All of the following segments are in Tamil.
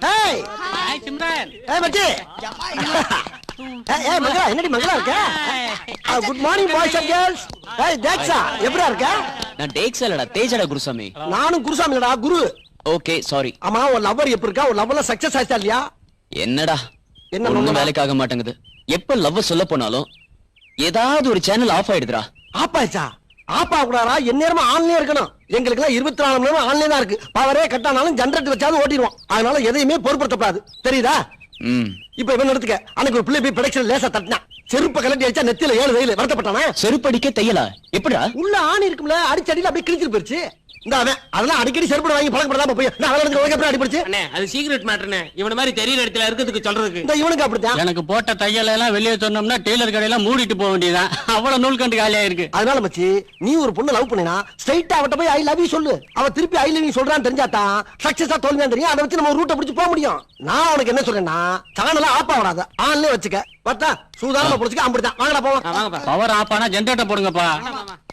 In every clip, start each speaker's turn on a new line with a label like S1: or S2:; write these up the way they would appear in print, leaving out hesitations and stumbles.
S1: ஏய்
S2: ஹாய் சிம்ரன்.
S1: ஏய் மச்சி ஏய் மங்களா என்னடி மங்களா இருக்க? Good morning boys and girls. ஏய் தேக்ஸா எப்படிடா இருக்க?
S3: நான் டேக்ஸ் இல்லடா தேஜடா குருசாமி.
S1: நானும் குருசாமி இல்லடா குரு.
S3: Okay sorry.
S1: ஆமா உன் லவ்வர் எப்படி இருக்கா? உன் லவ்ல சக்சஸ் ஆயிச்சா இல்லையா?
S3: என்னடா
S1: என்ன
S3: ஒண்ணும் வேலைக்கு ஆக மாட்டேங்குது. எப்ப லவ் சொல்ல போனாலும் ஏதாவது ஒரு சேனல் ஆஃப் ஆயிடுதுடா.
S1: ஆப் ஆயிச்சா? ஆப் ஆகக்கூடாதா? எந்நேரமா ஆன்லயே இருக்கணும். எங்களுக்கு எல்லாம் 24 மணி நேரம் ஆன்லயே தான் இருக்கு. பவரே கட்டானாலும் ஜெனரேட்டர் வச்சாலும் ஓட்டிடுவோம். அதனால எதையுமே பொறுப்படுத்தப்படாது. தெரியுதா? இப்ப இவன் எடுத்துக்க. அன்னைக்கு ஒரு பிள்ளை போய் ப்ரொடக்ஷன் லேசா தட்டினா செருப்பு கலட்டி அடிச்சா நெத்தியில 7 வெயில் வருத்தப்பட்டானே.
S3: செருப்படிக்க தையலா? எப்படிடா?
S1: உள்ள ஆணி இருக்கும்ல அடிச்சடியில அப்படியே கிழிச்சிட்டு போயிருச்சு. இந்த அவன் அதெல்லாம் அடிக்கடி செருப்பு வாங்கி பழக்கப்படாம போய் நான் அவனுக்கு உனக்கு எப்படி அடிபடுச்சு?
S2: அண்ணே அது சீக்ரெட் மேட்டர்னே. இவன மாதிரி தெரியற இடத்துல இருக்கிறதுக்கு சொல்றதுக்கு.
S1: இந்த இவனுக்கு அப்படிதான்.
S4: எனக்கு போட்ட தையல எல்லாம் வெளியே சொன்னோம்னா டெய்லர் கடையெல்லாம் மூடிட்டு போக வேண்டியதான். அவ்வளவு நூல் கண்டு காலியா இருக்கு.
S1: அதனால மச்சி நீ ஒரு பொண்ணு லவ் பண்ணினா ஸ்ட்ரைட்டா அவட்ட போய் ஐ லவ் யூ சொல்லு. அவ திருப்பி ஐ லவ் யூ சொல்றான்னு தெரிஞ்சாதான் சக்சஸா தோல்வியா தெரியும். அதை வச்சு நம்ம ரூட்டை பிடிச்சு போக முடியும். நான் உனக்கு என்ன சொல்றேன்னா சேனல ஆப் ஆகாத ஆன்லயே வச்சுக்க. பார்த்தா சூதானமா புடிச்சுக்க. அப்படிதான் வாங்கடா போவோம்.
S4: பவர் ஆப் ஆனா ஜெனரேட்டர் போடுங்கப்பா.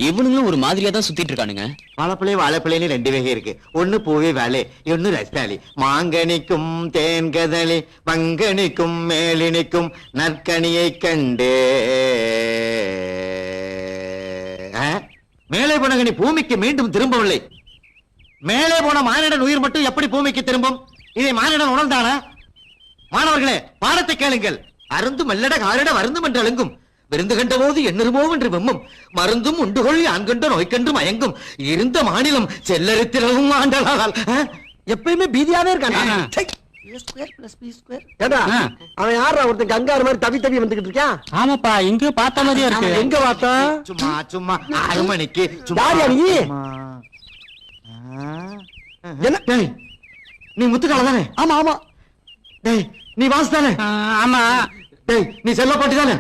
S3: இவனுங்களும் ஒரு மாதிரியா தான் சுத்திட்டு இருக்கானுங்க.
S5: வாழைப்பழை வாழைப்பழைன்னு 2 வகை இருக்கு. ஒன்னு பூவே வாழை, ஒன்னு ரஸ்தாலி. மாங்கனிக்கும் தேன்கதளி மங்கனிக்கும் மேலினிக்கும் நற்கனியை கண்டே. மேலே போன கனி பூமிக்கு மீண்டும் திரும்பவில்லை. மேலே போன மானிடன் உயிர் மட்டும் எப்படி பூமிக்கு திரும்பும்? இதை மானிடன் உணர்ந்தானா? மாணவர்களே பாடத்தை கேளுங்கள். அருந்து மெல்லட காரிட வருந்தும் என்று அழுங்கும். விருந்து கண்ட போது எண்ணுருமோ என்று வெம்மும். மருந்தும் உண்டுகொள் ஆண் கண்டு நோய் கண்டு மயங்கும். இருந்த மாநிலம் செல்லரித்திரவும் ஆண்டலால்.
S1: எப்பயுமே பீதியாவே இருக்கான். அவன் யாரா ஒருத்தன் கங்காரு மாதிரி தவி தவி வந்துகிட்டு இருக்கான்?
S4: ஆமாப்பா இங்க பார்த்த மாதிரியா இருக்கு.
S1: எங்க பார்த்தா?
S5: சும்மா சும்மா 6 மணிக்கு
S1: என்ன
S5: நீ முத்துக்கால தானே?
S1: ஆமா ஆமா.
S5: டேய் நீ வாசு தானே?
S4: ஆமா.
S5: டேய் நீ செல்லப்பாட்டி தானே?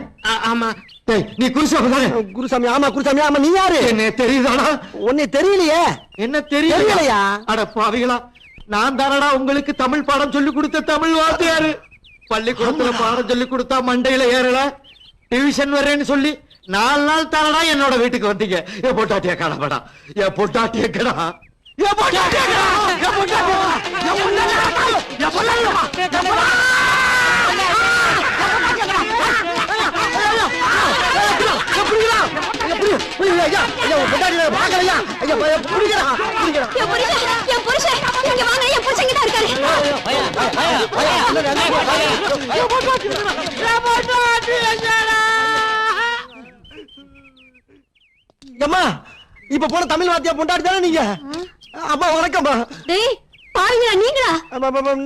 S2: ஆமா.
S5: டேய் நீ குருசாமி தானே?
S1: குருசாமி ஆமா குருசாமி ஆமா. நீ யாரு?
S5: என்ன தெரியுதாடா?
S1: உன்னை தெரியலையே.
S5: என்ன தெரியலையா? அட பாவிகளா, நான் தானடா உங்களுக்கு தமிழ் பாடம் சொல்லி கொடுத்த தமிழ் வாத்தியாரு. பள்ளிக்கூடத்துல பாடம் சொல்லி கொடுத்தா மண்டையில ஏறல. டிவிஷன் வரேன்னு சொல்லி 4 நாள் தானடா என்னோட வீட்டுக்கு வந்தீங்க. ஏ பொட்டாட்டிய கடப்படா, ஏ பொட்டாட்டிய கடா, ஏ பொட்டாட்டிய கடா, ஏ பொட்டாட்டிய
S1: அம்மா இப்ப போன தமிழ் வாத்தியா பொண்டாட்டி தானே நீங்க? அம்மா வணக்கம்மா.
S6: டேய் பாருங்க நீங்களா?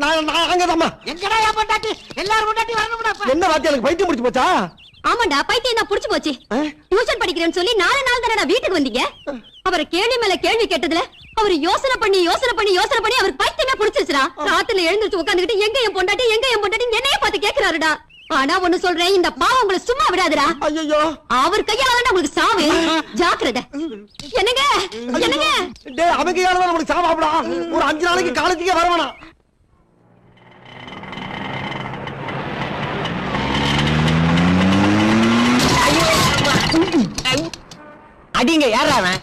S1: நாங்கதாம்மா.
S2: எங்கடா யா பொண்டாட்டி? எல்லாரும் பொண்டாட்டி வரணும்டா.
S1: என்ன வாத்தியா எனக்கு பைத்தியம் முடிச்சு போச்சா?
S6: ஆமாண்டா பைத்தியம் தான் புடிச்சு போச்சு. டியூஷன் படிக்கிறேன்னு சொல்லி 4 நாள் தானடா வீட்டுக்கு வந்தீங்க. அவரை கேள்வி மேல கேள்வி கேட்டதுல அவர் யோசனை பண்ணி அவர் பைத்தியமே புடிச்சிருச்சுடா. ராத்திரில எழுந்திருச்சு உட்காந்துக்கிட்டு எங்க என் பொண்டாட்டி என்னைய பார்த்து கேக்குறாருடா. ஆனா ஒண்ணு சொல்றேன், இந்த பாவம் உங்களை சும்மா விடாதுடா.
S1: ஐயோ
S6: அவர் கையால தான் உங்களுக்கு சாவு. ஜாக்கிரதை. என்னங்க என்னங்க
S1: டேய் அவங்க கையால தான் உங்களுக்கு சாவாப்டா. ஒரு 5 நாளைக்கு காலேஜுக்கே வரவேணா.
S2: அடிங்க யாரா அவன்?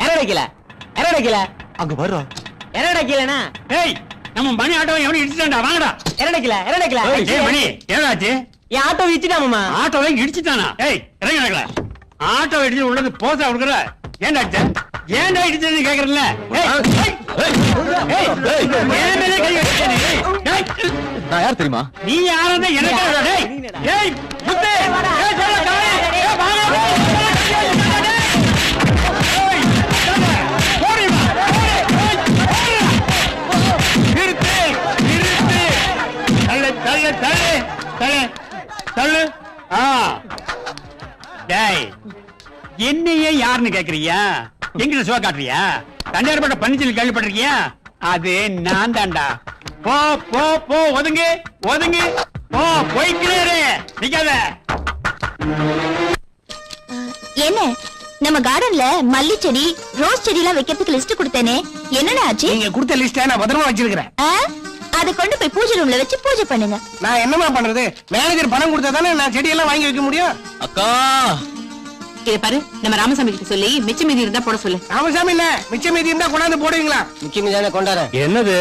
S2: எரடக்கல
S1: அங்க வர்றா.
S2: எரடக்கலனா
S4: ஏய் நம்ம மணி ஆட்டோ எவனி இடிச்சிட்டான்டா. வாங்கடா.
S2: எரடக்கல
S4: ஏய் மணி ஏனாச்சு?
S2: என் ஆட்டோ இடிச்சிட்டாமா.
S4: ஆட்டோவை இடிச்சிட்டானா? ஏய் இறங்கடா. ஆட்டோ இடிச்சு உள்ளது போசா கொடுக்குற. ஏன்டா ஏன்டா இடிச்சதுன்னு கேக்குறல?
S3: நான் யார் தெரியுமா?
S4: நீ யாரா? எனக்கு ஏய் முத்து என்னையே யாருன்னு கேக்குறியா? எங்கிட்ட சுவா காட்டுறியா? தண்டையார்பட்ட பன்னிச்சல் கேள்விப்பட்டிருக்கியா? அது நான் தான்டா. போ போ போ ஒதுங்கு போ போய்க்கிறே நிக்காத.
S6: என்ன நம்ம கார்டன்ல மல்லி செடி ரோஸ் செடி எல்லாம் வைக்கிறதுக்கு லிஸ்ட் கொடுத்தேனே, என்னடா ஆச்சு?
S4: நீங்க கொடுத்த லிஸ்ட நான் பத்திரமா வச்சிருக்கிறேன்.
S6: அதை கொண்டு போய் பூஜை ரூம்ல வச்சு பூஜை பண்ணுங்க.
S4: நான் என்னமா பண்றது? மேனேஜர் பணம் கொடுத்தா தானே நான் செடியெல்லாம் வாங்கி வைக்க முடியும்.
S3: அக்கா
S7: இத பாரு, நம்ம ராமசாமி கிட்ட சொல்லி மிச்ச மீதி இருந்தா போட சொல்லு.
S2: ராமசாமி இல்ல மிச்ச மீதி இருந்தா கொண்டாந்து போடுவீங்களா?
S1: முக்கியம் தானே கொண்டாட.
S3: என்னது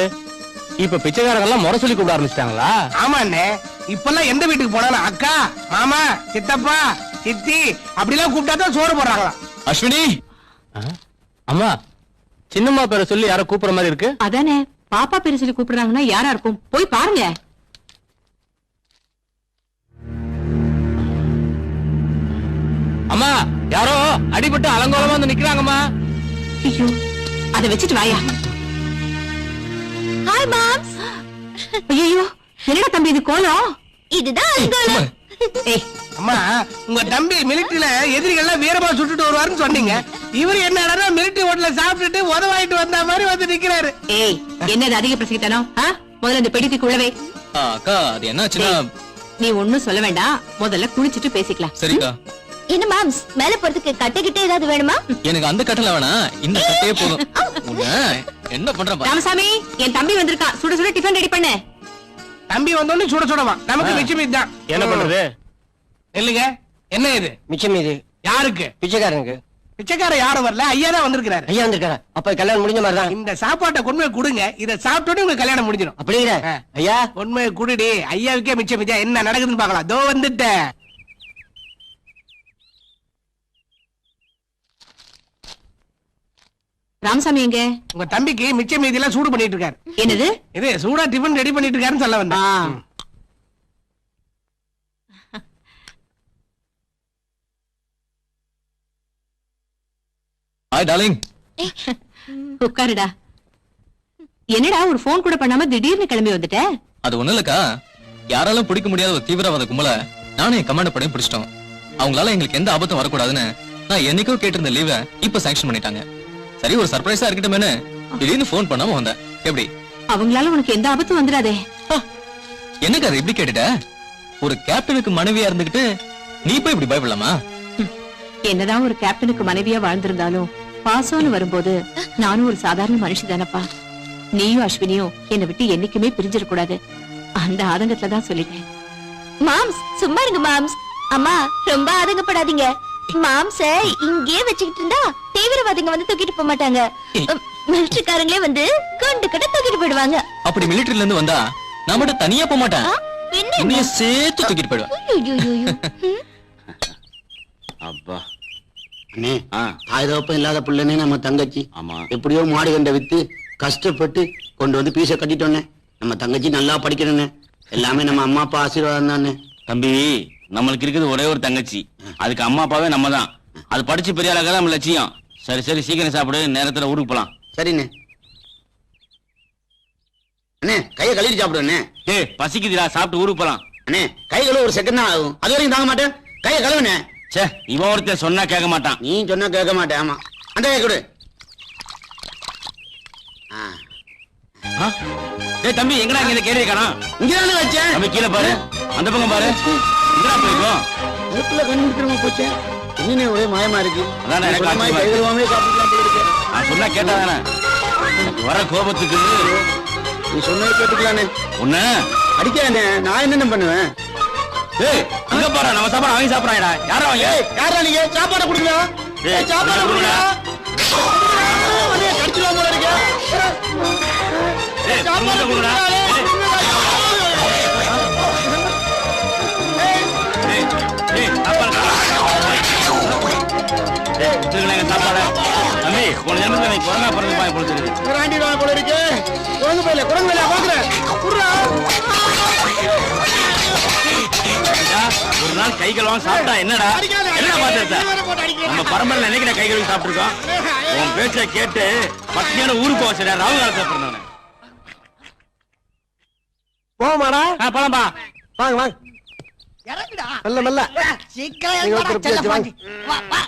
S3: இப்ப பிச்சைக்காரங்க எல்லாம் முறை சொல்லி கூப்பிட ஆரம்பிச்சிட்டாங்களா?
S2: ஆமா அண்ணே, இப்பெல்லாம் எந்த வீட்டுக்கு போனாலும் அக்கா, மாமா, சித்தப்பா, சித்தி அப்படிலாம் கூப்பிட்டா தான் சோறு போடுறாங்களா?
S3: அஸ்வினி, அம்மா சின்னம்மா பேரை சொல்லி யாரோ கூப்பிடுற மாதிரி இருக்கு.
S7: அதானே, பாப்பா பேரு சொல்லி கூப்பிடுறாங்கன்னா யாரா இருக்கும்? போய் பாருங்க.
S3: அம்மா யாரோ அடிபட்டு அலங்கோலமா வந்து நிக்கிறாங்கம்மா.
S7: ஐயோ, அத வச்சுட்டு வாயா.
S6: Hi moms.
S7: ஐயோ, என்னடா தம்பி இது கோலம்?
S6: இதுதான் அங்கோலம்.
S7: ஏய்,
S2: அம்மா, உங்க தம்பி மிலிட்டரியில எதிரிகள்லாம் வீரமா சுட்டுட்டு வருவாருன்னு சொன்னீங்க. இவரு என்னடா மிலிட்டரி ஹோட்டல்ல சாப்பிட்டுட்டு உதவாயிட்டு வந்த மாதிரி வந்து நிக்கிறாரு.
S7: ஏய், என்னது அதிக பிரசங்கித்தனம்? முதல்ல இந்த பெட்டிக்கு உள்ளவே.
S3: அக்கா அது என்னாச்சுன்னா.
S7: நீ ஒண்ணும் சொல்ல வேண்டாம், முதல்ல குளிச்சிட்டு பேசிக்கலாம்.
S3: சரிக்கா.
S6: என்ன மாம்ஸ், மேல போறதுக்கு கட்டை ஏதாவது வேணுமா?
S3: எனக்கு அந்த கட்டல வேணாம், இந்த கட்டையே போதும். என்ன பண்ற பாரு.
S7: ராமசாமி, என் தம்பி வந்திருக்கான், சுட சுட டிஃபன் ரெடி பண்ணு.
S2: தம்பி வந்தோடனே சுட சுடவா? நமக்கு மிச்சம் மீதி தான்.
S3: என்ன பண்றது?
S2: இல்லைங்க, என்ன இது?
S1: மிச்சம் மீது
S2: யாருக்கு?
S1: பிச்சைக்காரனுக்கு.
S2: பிச்சைக்கார யாரும் வரல, ஐயா தான் வந்திருக்கிறாரு.
S1: ஐயா வந்திருக்காரா? அப்ப கல்யாணம் முடிஞ்ச மாதிரி தான்.
S2: இந்த சாப்பாட்டை கொண்டு போய் கொடுங்க, இத சாப்பிட்டோட உங்க கல்யாணம் முடிஞ்சிடும்.
S1: அப்படிங்கிற ஐயா
S2: உண்மையை குடிடி, ஐயாவுக்கே மிச்சம் மிச்சம் என்ன நடக்குதுன்னு பாக்கலாம். தோ வந்துட்டேன்.
S7: ராமசாமி எங்க?
S2: உங்க தம்பிக்கு மிச்ச மீதி எல்லாம் சூடு பண்ணிட்டு இருக்காரு.
S7: என்னது?
S2: இது சூடா டிஃபன் ரெடி பண்ணிட்டு இருக்காருன்னு சொல்ல வந்தேன்.
S3: Hi darling.
S7: உட்காருடா. என்னடா ஒரு போன் கூட பண்ணாம திடீர்னு கிளம்பி வந்துட்ட?
S3: அது ஒண்ணு இல்லக்கா, யாராலும் பிடிக்க முடியாத ஒரு தீவிரவாத கும்பல நானும் என் கமாண்ட் படையும் பிடிச்சிட்டோம். அவங்களால எங்களுக்கு எந்த ஆபத்தும் வரக்கூடாதுன்னு நான் என்னைக்கோ கேட்டிருந்த லீவை இப்ப சாங்ஷன் பண்ணிட்டாங்க. சரி, ஒரு சர்ப்ரைஸா இருக்கட்டுமேனு திடீர்னு போன் பண்ணாம வந்தேன். எப்படி?
S7: அவங்களால உனக்கு எந்த ஆபத்தும் வந்துடாதே.
S3: என்னக்கா அது இப்படி கேட்டுட்ட? ஒரு கேப்டனுக்கு மனைவியா இருந்துகிட்டு நீ போய் இப்படி பயப்படலாமா?
S7: என்னதான் ஒரு கேப்டனுக்கு மனைவியா வாழ்ந்திருந்தாலும் பாசம்னு வரும்போது நானும் ஒரு சாதாரண மனுஷி தானப்பா. நீயும் அஸ்வினியும் என்னை விட்டு என்னைக்குமே பிரிஞ்சிடக்கூடாது, அந்த ஆதங்கத்துலதான் சொல்லிட்டேன்.
S6: மாம்ஸ், சும்மா இருங்க மாம்ஸ். அம்மா, ரொம்ப ஆதங்கப்படாதீங்க. மாம்ஸ இங்கே வச்சுக்கிட்டு இருந்தா தீவிரவாதிங்க வந்து தூக்கிட்டு போக மாட்டாங்க. மிலிட்டரிக்காரங்களே வந்து குண்டு கட்ட தூக்கிட்டு போயிடுவாங்க.
S3: அப்படி மிலிட்டரில இருந்து வந்தா நான் மட்டும் தனியா போக மாட்டேன், உன்னைய சேர்த்து தூக்கிட்டு போயிடுவேன்.
S8: அப்பா அண்ணே, தாய் தகப்பம் இல்லாத பிள்ளைனே நம்ம தங்கச்சி. ஆமா, எப்படியோ மாடு கண்ட வித்து கஷ்டப்பட்டு கொண்டு வந்து பீச கட்டிட்டோன்னே. நம்ம தங்கச்சி நல்லா படிக்கணும்னே, எல்லாமே நம்ம அம்மா அப்பா ஆசீர்வாதம் தானே.
S9: தம்பி, நம்மளுக்கு இருக்குது ஒரே ஒரு தங்கச்சி, அதுக்கு அம்மா அப்பாவே நம்ம தான். அது படிச்சு பெரிய ஆளாக நம்ம லட்சியம். சரி சரி, சீக்கிரம் சாப்பிடு, நேரத்துல ஊருக்கு போலாம்.
S8: சரிண்ணே. அண்ணே, கையை கழுவிட்டு சாப்பிடு அண்ணே.
S9: ஏய், பசிக்குதுடா, சாப்பிட்டு ஊருக்கு போலாம்.
S8: அண்ணே, கை கழுவ ஒரு செகண்ட் தான் ஆகும், அது வரைக்கும் தாங்க மாட்டேன். கையை கழுவுனே.
S9: சே, இவன் ஒருத்தன் சொன்னா கேட்க மாட்டான்.
S8: நீ சொன்னா கேட்க மாட்டேன். ஆமா, அந்த கை கொடு.
S9: ஏய் தம்பி, எங்கடா இங்க இந்த கேரியை காணோம்?
S8: இங்கதானே வச்சேன்.
S9: தம்பி கீழே பாரு, அந்த பக்கம் பாரு. எங்கடா போயிருக்கோம்?
S8: அதுக்குள்ள கண்டுபிடிக்கிறோமா போச்சு. இன்னும் ஒரே மாயமா இருக்கு.
S9: அதான் எனக்கு
S8: சொன்ன மாதிரி
S9: ஆச்சரியமா
S8: கை
S9: இருக்கு.
S8: கழுவாமே சாப்பிடலாம் போல இருக்கு.
S9: நான் சொன்னா கேட்டா தானே வர கோபத்துக்கு.
S8: நீ சொன்னதை கேட்டுக்கலானே.
S9: உன்ன
S8: அடிக்கானே, நான் என்னென்ன பண்ணுவேன்?
S9: ஏய், அங்க பாரு, நம்ம சாப்பாடு வாங்கி சாப்பிடறாங்கடா. யாரா அவங்க?
S8: ஏய், யாரா நீங்க? சாப்பாடு கொடுங்க.
S9: ஏய்,
S8: சாப்பாடு கொடுங்க. கடிச்சிடுவோம் போல இருக்கு.
S9: ஏய், சாப்பாடு கொடுடா. ஏய், ஏய், சாப்பாடு. ஏய், வச்சிருக்கேன் சாப்பாடு. தம்பி, போன ஜென்மத்துல நீ குரங்கா பிறந்து பாய் பொழுது.
S8: குராண்டிடுவாங்க போல இருக்கு. குரங்கு பையில பாக்குறேன்.
S9: ஒரு நாள் கை கழுவாம சாப்பிட்டா என்னடா? என்ன பாத்திரத்தை நம்ம பரம்பரையில என்னைக்கிட்ட கை கழுவி சாப்பிட்டுருக்கோம்? உன் பேச்சை கேட்டு பத்தியான ஊருக்கு போக சரியா ராவு காலத்தை பிறந்தவன.
S1: போமாடா.
S2: போலாம்பா.
S1: வாங்க வாங்க,
S5: இறங்குடா.
S1: மெல்ல மெல்ல.
S5: சீக்கிரம்
S1: நீங்க
S5: இறங்குடா,
S1: ஒருத்தர்
S5: செல்ல
S1: வாங்க.
S5: பாண்டி. வா, வா.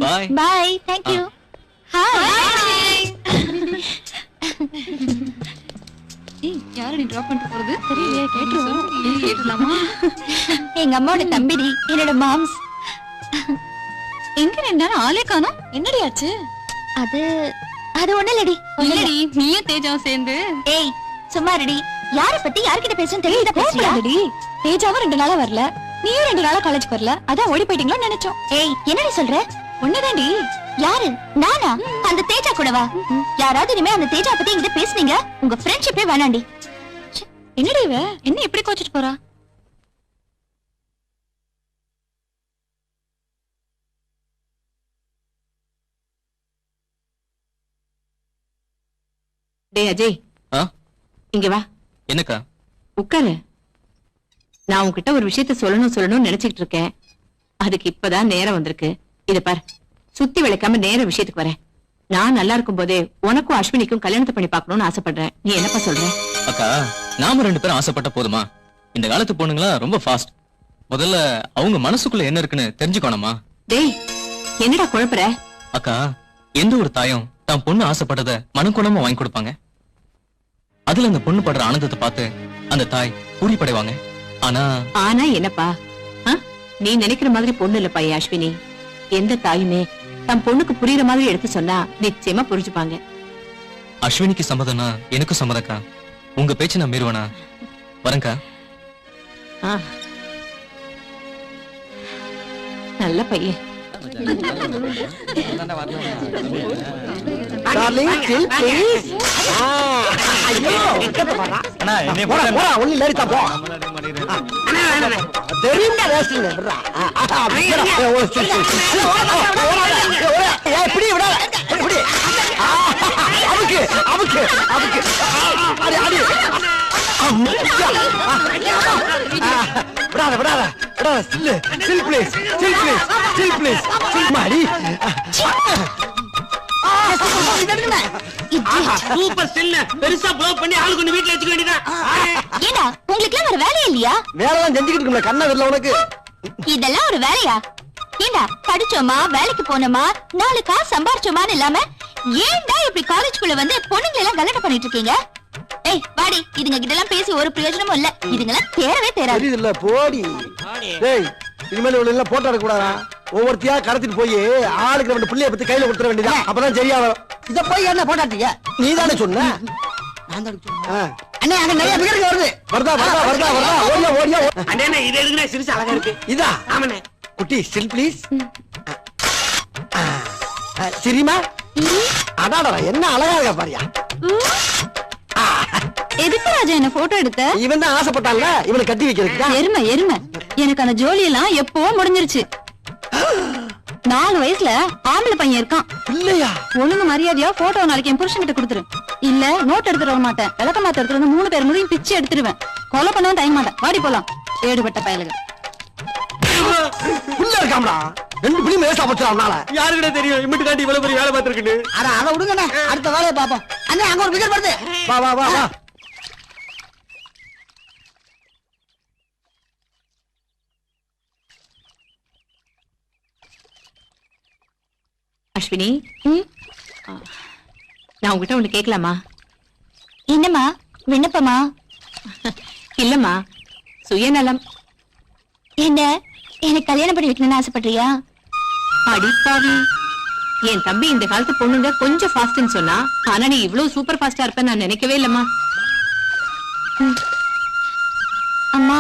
S3: பாய்.
S6: பாய், தேங்க் யூ. ஹாய்.
S10: யாரை நீ டிராப் பண்ணிட்டு போறது?
S6: தெரியலையே, கேட்டுருவோம்.
S10: கேட்டுலாமா?
S6: எங்க அம்மாவோட தம்பிடி, என்னோட மாம்ஸ்.
S10: எங்க ரெண்டு நாள் ஆளே காணோம், என்னடி ஆச்சு?
S6: அது அது ஒண்ணு இல்லடி
S10: இல்லடி நீயும் தேஜாவும் சேர்ந்து
S6: ஏய் சும்மா ரெடி யார பத்தி யார்கிட்ட பேசணும் தெரியல பேசுறடி தேஜாவும் 2 நாளா வரல நீயும் 2 நாளா காலேஜ் வரல அதான் ஓடி போயிட்டீங்களோ நினைச்சோம் ஏய் என்னடி சொல்ற ஒண்ணுதாண்டி யாரு நானா அந்த தேஜா கூடவா யாராவது இனிமே அந்த தேஜா பத்தி என்கிட்ட பேசுனீங்க உங்க ஃப்ரெண்ட்ஷிப்பே வேணாண்டி என்னடி இவ என்ன எப்படி கோச்சிட்டு போறா
S7: டேய் அஜய்
S3: ஆ?
S7: இங்க வா
S3: என்னக்கா?
S7: உட்காரு. நான் உன்கிட்ட ஒரு விஷயத்த சொல்லணும்னு நினைச்சிட்டு இருக்கேன். அதுக்கு இப்பதான் நேரம் வந்திருக்கு. இத பார், சுத்தி விளைக்காம நேர விஷயத்துக்கு வரேன். நான் நல்லா இருக்கும் போதே உனக்கும் அஸ்வினிக்கும் கல்யாணத்தை பண்ணி பார்க்கணும்னு ஆசைப்படுறேன். நீ என்னப்பா சொல்ற?
S3: அக்கா, நாம 2 பேரும் ஆசைப்பட்ட போதுமா? இந்த காலத்து பொண்ணுங்களா ரொம்ப ஃபாஸ்ட். முதல்ல அவங்க மனசுக்குள்ள என்ன இருக்குன்னு தெரிஞ்சுக்கணுமா?
S7: டேய், என்னடா குழப்பற?
S3: அக்கா, எந்த ஒரு தாயும் தான் பொண்ணு ஆசைப்பட்டத மனக்குணமா வாங்கி கொடுப்பாங்க. அதுல அந்த பொண்ணு படுற ஆனந்தத்தை பார்த்து அந்த தாய் பூரிப்படைவாங்க.
S7: ஆனா என்னப்பா, நீ நினைக்கிற மாதிரி பொண்ணு இல்லப்பா அஸ்வினி. எந்த தாயுமே தன் பொண்ணுக்கு புரியுற மாதிரி எடுத்து சொன்னா நிச்சயமா புரிஞ்சுப்பாங்க.
S3: அஸ்வினிக்கு சம்மதம்னா எனக்கும் சம்மதக்கா. உங்க பேச்சு நான் மீறுவனா? வரேன்க்கா.
S7: நல்ல பையன்.
S1: Darling, chill, please. ஐயோ,
S9: அண்ணா என்னை
S1: போடா, போடா, ஒண்ணு லேடித்தா போ. தெரியுமா ரேஸ்டிங்? இப்படி விடாத, இப்படி. அமுக்கு, அமுக்கு, அமுக்கு. அடி, அடி. விடாத, விடாத, விடாத. Chill, chill please, chill please, chill please, chill மாடி.
S8: சூப்பர் ஸ்டில் பெருசா ப்ளோ பண்ணி ஆளு கொண்டு வீட்ல வச்சுக்க வேண்டியதான்.
S6: ஏடா உங்களுக்கு எல்லாம் ஒரு வேலையே இல்லையா?
S1: வேலைலாம் செஞ்சுக்கிட்டு இருக்கல, கண்ணா வரல உனக்கு.
S6: இதெல்லாம் ஒரு வேலையா? ஏண்டா படிச்சோமா, வேலைக்கு போனோமா, 4 காசு சம்பாரிச்சோமான்னு இல்லாம ஏன்டா இப்படி காலேஜ்குள்ள வந்து பொண்ணுங்களை எல்லாம் கலட்ட பண்ணிட்டு இருக்கீங்க? ஏய் வாடி, இதுங்க கிட்ட எல்லாம் பேசி ஒரு பிரயோஜனமும் இல்ல. இதுங்கெல்லாம் தேரவே தேராது.
S1: தெரியுது இல்ல, போடி. டேய், இனிமேல் இவ்வளவு எல்லாம் போட்டோ எடுக்க கூடாதா? ஒவ்வொருத்தியா கடத்திட்டு போய் ஆளுக்கு 2 பிள்ளைய பத்தி கையில கொடுத்துட வேண்டியதா, அப்பதான் சரியா வரும். இத போய் என்ன போட்டாட்டீங்க? நீ தானே சொன்ன. நான் தான் சொன்னேன். அண்ணே, அங்க நிறைய பேருக்கு வருது. வருதா, வருதா, வருதா, வருதா. ஓடியா, ஓடியா.
S8: அண்ணே இது எதுக்குனே சிரிச்சு அழகா இருக்கு.
S1: இதா?
S8: ஆமாண்ணே.
S1: குட்டி ஸ்டில் ப்ளீஸ். சரிமா? அடாடா, என்ன அழகா இருக்கா பாரியா.
S6: எதுக்கு ராஜா என்ன போட்டோ எடுத்த?
S1: இவன் தான் ஆசைப்பட்டான்ல, இவனை கட்டி வைக்கிறதுக்கு.
S6: எருமை எருமை, எனக்கு அந்த ஜோலி எல்லாம் எப்போ முடிஞ்சிருச்சு. 4 வயசுல ஆம்பளை பையன் இருக்கான்.
S1: இல்லையா?
S6: ஒழுங்கு மரியாதையா போட்டோ நாளைக்கு என் புருஷன் கிட்ட கொடுத்துரு. இல்ல நோட் எடுத்துட்டு வர மாட்டேன், விளக்க மாத்த எடுத்துட்டு வந்து 3 பேர் முடியும் பிச்சு எடுத்துருவேன். கொலை பண்ணவும் டைம் மாட்டேன். வாடி போலாம். ஏடுபட்ட பயலுங்க.
S1: உள்ள இருக்காமடா, 2 பிள்ளையும் வேஸ்டா போச்சுடா அவனால.
S9: யாருக்கிட்ட தெரியும் இமிட்டு காட்டி இவ்வளவு பெரிய வேலை பார்த்திருக்குன்னு?
S1: அத விடுங்கண்ணே, அடுத்த வேலையை பாப்போம். அண்ணே, அங்க ஒரு பிகர் வருது. வா வா வா வா.
S7: அஸ்வினி, நான் உங்ககிட்ட ஒண்ணு கேட்கலாமா?
S6: என்னம்மா? விண்ணப்பமா?
S7: இல்லம்மா, சுயநலம்.
S6: என்ன, எனக்கு கல்யாணம் பண்ணி வைக்கணும்னு ஆசைப்படுறியா?
S7: அடிப்பாவி, என் தம்பி இந்த காலத்து பொண்ணுங்க கொஞ்சம் ஃபாஸ்ட்னு சொன்னா, ஆனா நீ இவ்வளவு சூப்பர் ஃபாஸ்டா இருப்ப நான் நினைக்கவே இல்லம்மா.
S6: அம்மா,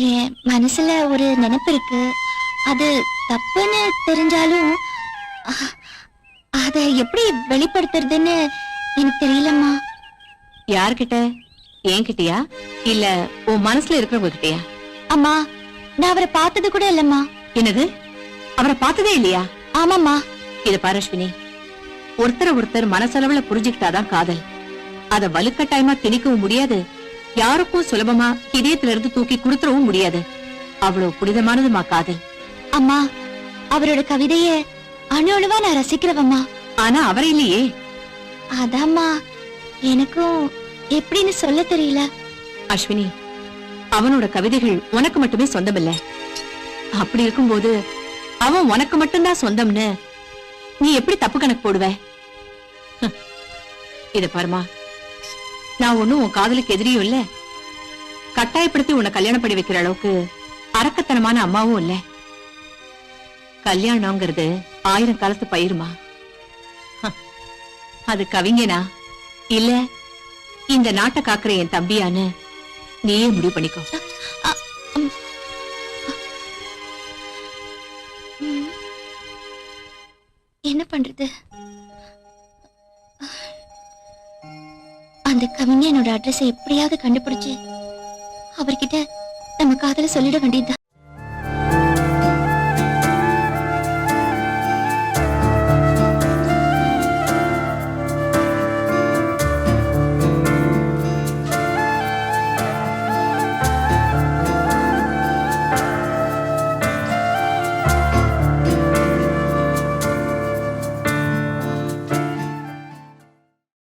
S6: என் மனசுல ஒரு நினைப்பு இருக்கு. அது தப்புன்னு தெரிஞ்சாலும் அதை எப்படி வெளிப்படுத்துறதுன்னு எனக்கு தெரியலம்மா.
S7: யார்கிட்ட? என்கிட்டயா இல்ல உன் மனசுல இருக்கிறவங்க கிட்டயா?
S6: அம்மா, நான் அவரை பார்த்தது கூட இல்லம்மா.
S7: என்னது, அவரை பார்த்ததே இல்லையா?
S6: ஆமாம்மா.
S7: இது பாரு அஸ்வினி, ஒருத்தர் மனசளவுல புரிஞ்சுக்கிட்டாதான் காதல். அத வலுக்கட்டாயமா திணிக்கவும் முடியாது, யாருக்கும் சுலபமா இதயத்துல இருந்து தூக்கி கொடுத்துடவும் முடியாது. அவ்வளவு புனிதமானதுமா காதல்.
S6: அம்மா, அவரோட கவிதைய அணு அணுவா நான் ரசிக்கிறவம்மா.
S7: ஆனா அவரை இல்லையே.
S6: அதாம்மா எனக்கும் எப்படின்னு சொல்ல தெரியல.
S7: அஸ்வினி, அவனோட கவிதைகள் உனக்கு மட்டுமே சொந்தம் இல்ல. அப்படி இருக்கும்போது அவன் உனக்கு மட்டும்தான் சொந்தம்னு நீ எப்படி தப்பு கணக்கு போடுவ? இத பாருமா, நான் ஒண்ணும் உன் காதலுக்கு எதிரியும் இல்ல, கட்டாயப்படுத்தி உன்னை கல்யாணம் பண்ணி வைக்கிற அளவுக்கு அரக்கத்தனமான அம்மாவும் இல்ல. கல்யாணம்ங்கிறது 1000 காலத்து பயிருமா. அது கவிஞனா இல்ல இந்த நாட்டை காக்குற என் தம்பியான்னு நீயே முடிவு பண்ணிக்கோ.
S6: என்ன பண்றது? அந்த கவிஞனோட அட்ரஸ் எப்படியாவது கண்டுபிடிச்சு அவர்கிட்ட நம்ம காதல சொல்லிட வேண்டியது.